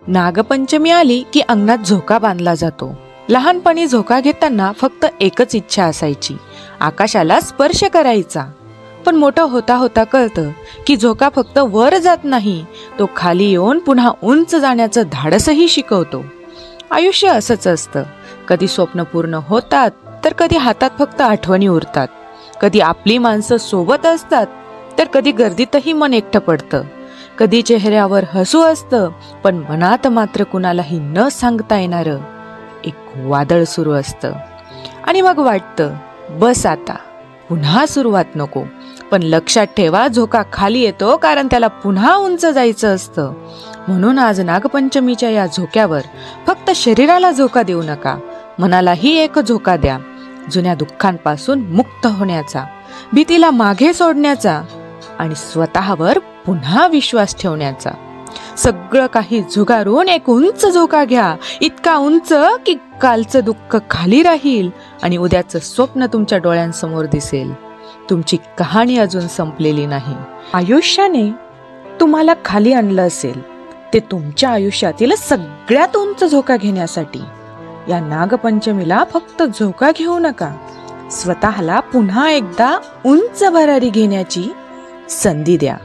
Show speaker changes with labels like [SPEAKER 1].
[SPEAKER 1] नागपंचमी आली की अंगणात झोका बांधला जातो. लहानपणी झोका घेताना फक्त एकच इच्छा असायची, आकाशाला स्पर्श करायचा. पण मोठं होता होता कळतं की झोका फक्त वर जात नाही, तो खाली येऊन पुन्हा उंच जाण्याचं धाडसही शिकवतो. आयुष्य असंच असतं. कधी स्वप्न पूर्ण होतात, तर कधी हातात फक्त आठवणी उरतात. कधी आपली माणसं सोबत असतात, तर कधी गर्दीतही मन एकटं पडतं. कधी चेहऱ्यावर हसू असतं, पण मनात मात्र कुणालाही न सांगता येणारं एक वादळ सुरू असतं. आणि मग वाटतं, बस आता, पुन्हा सुरुवात नको. पण लक्षात ठेवा, झोका खाली येतो कारण त्याला पुन्हा उंच जायचं असतं. म्हणून आज नागपंचमीच्या या झोक्यावर फक्त शरीराला झोका देऊ नका, मनालाही एक झोका द्या. जुन्या दुःखांपासून मुक्त होण्याचा, भीतीला मागे सोडण्याचा आणि स्वतःवर पुन्हा विश्वास ठेवण्याचा. सगळं काही झुगारून एक उंच झोका घ्या, इतका उंच की कालचं दुःख खाली राहील आणि उद्याचं स्वप्न तुमच्या डोळ्यांसमोर दिसेल. तुमची कहाणी अजून संपलेली नाही. आयुष्याने तुम्हाला खाली आणलं असेल, ते तुमच्या आयुष्यातील सगळ्यात उंच झोका घेण्यासाठी. या नागपंचमीला फक्त झोका घेऊ नका, स्वतःला पुन्हा एकदा उंच भरारी घेण्याची संधी द्या.